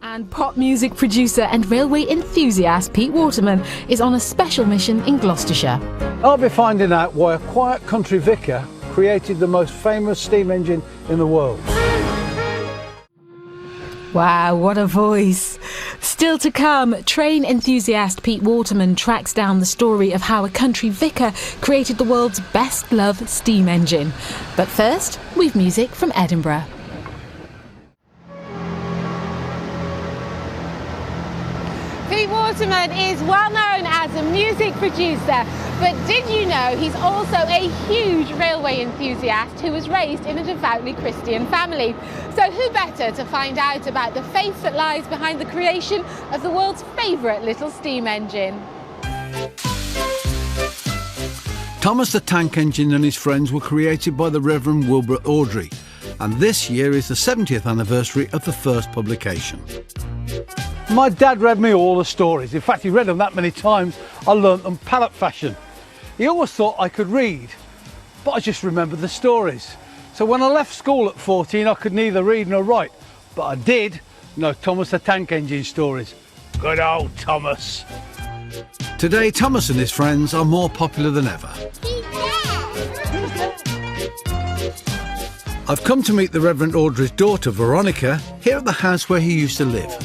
And pop music producer and railway enthusiast Pete Waterman is on a special mission in Gloucestershire. I'll be finding out why a quiet country vicar created the most famous steam engine in the world. Wow, what a voice. Still to come, train enthusiast Pete Waterman tracks down the story of how a country vicar created the world's best-loved steam engine. But first, we've music from Edinburgh. Pete Waterman is well known as a music producer, but did you know he's also a huge railway enthusiast who was raised in a devoutly Christian family? So who better to find out about the faith that lies behind the creation of the world's favourite little steam engine? Thomas the Tank Engine and his friends were created by the Reverend Wilbur Audrey, and this year is the 70th anniversary of the first publication. My dad read me all the stories. In fact, he read them that many times, I learnt them parrot fashion. He always thought I could read, but I just remembered the stories. So when I left school at 14, I could neither read nor write, but I did know Thomas the Tank Engine stories. Good old Thomas. Today, Thomas and his friends are more popular than ever. I've come to meet the Reverend Audrey's daughter, Veronica, here at the house where he used to live.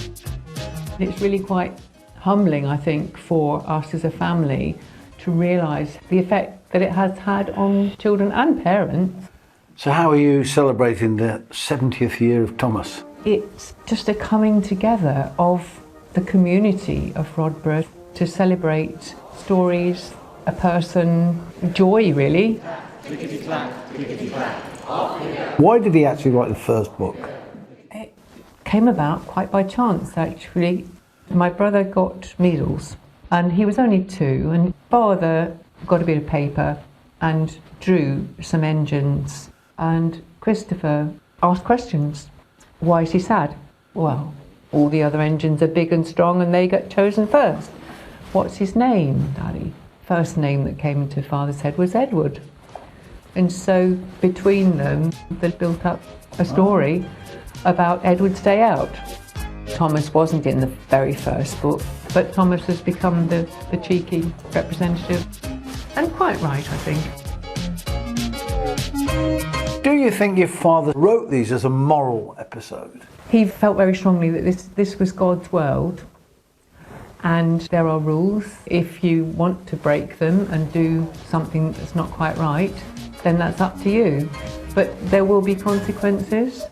It's really quite humbling, I think, for us as a family to realise the effect that it has had on children and parents. So how are you celebrating the 70th year of Thomas? It's just a coming together of the community of Rodborough to celebrate stories, a person, joy really. Why did he actually write the first book? It came about quite by chance actually. My brother got measles and he was only 2, and father got a bit of paper and drew some engines, and Christopher asked questions. Why is he sad? Well, all the other engines are big and strong and they get chosen first. What's his name, Daddy? First name that came into father's head was Edward. And so between them, they built up a story about Edward's day out. Thomas wasn't in the very first book, but Thomas has become the cheeky representative. And quite right, I think. Do you think your father wrote these as a moral episode? He felt very strongly that this was God's world, and there are rules. If you want to break them and do something that's not quite right, then that's up to you. But there will be consequences.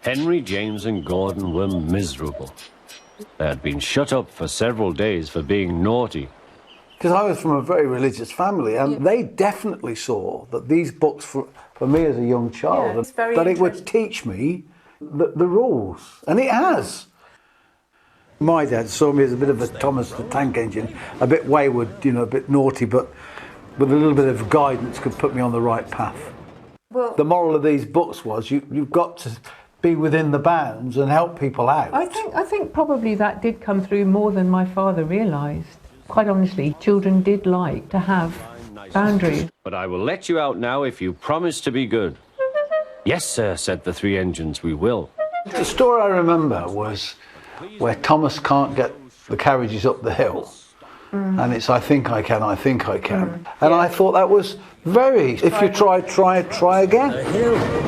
Henry, James and Gordon were miserable. They had been shut up for several days for being naughty. Because I was from a very religious family, and they definitely saw that these books, for me as a young child, that it would teach me the rules, and it has. My dad saw me as a bit of a Thomas the Tank Engine, a bit wayward, a bit naughty, but with a little bit of guidance could put me on the right path. Well, the moral of these books was you've got to be within the bounds and help people out. I think probably that did come through more than my father realised. Quite honestly, children did like to have boundaries. But I will let you out now if you promise to be good. Yes, sir, said the 3 engines, we will. The story I remember was where Thomas can't get the carriages up the hill. And it's I think I can. And I thought that was if you try again.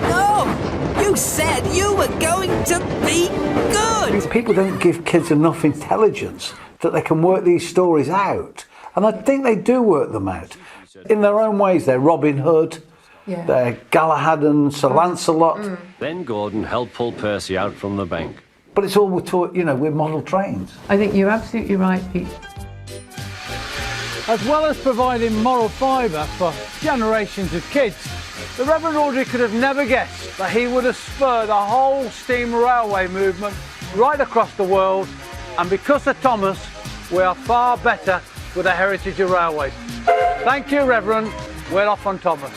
No! You said you were going to be good! People don't give kids enough intelligence that they can work these stories out. And I think they do work them out. In their own ways, they're Robin Hood, they're Galahad and Sir Lancelot. Then Gordon helped pull Percy out from the bank. But it's all we're taught, with model trains. I think you're absolutely right, Pete. As well as providing moral fibre for generations of kids, the Reverend Audrey could have never guessed that he would have spurred a whole steam railway movement right across the world. And because of Thomas, we are far better with the heritage of railways. Thank you, Reverend. We're off on Thomas.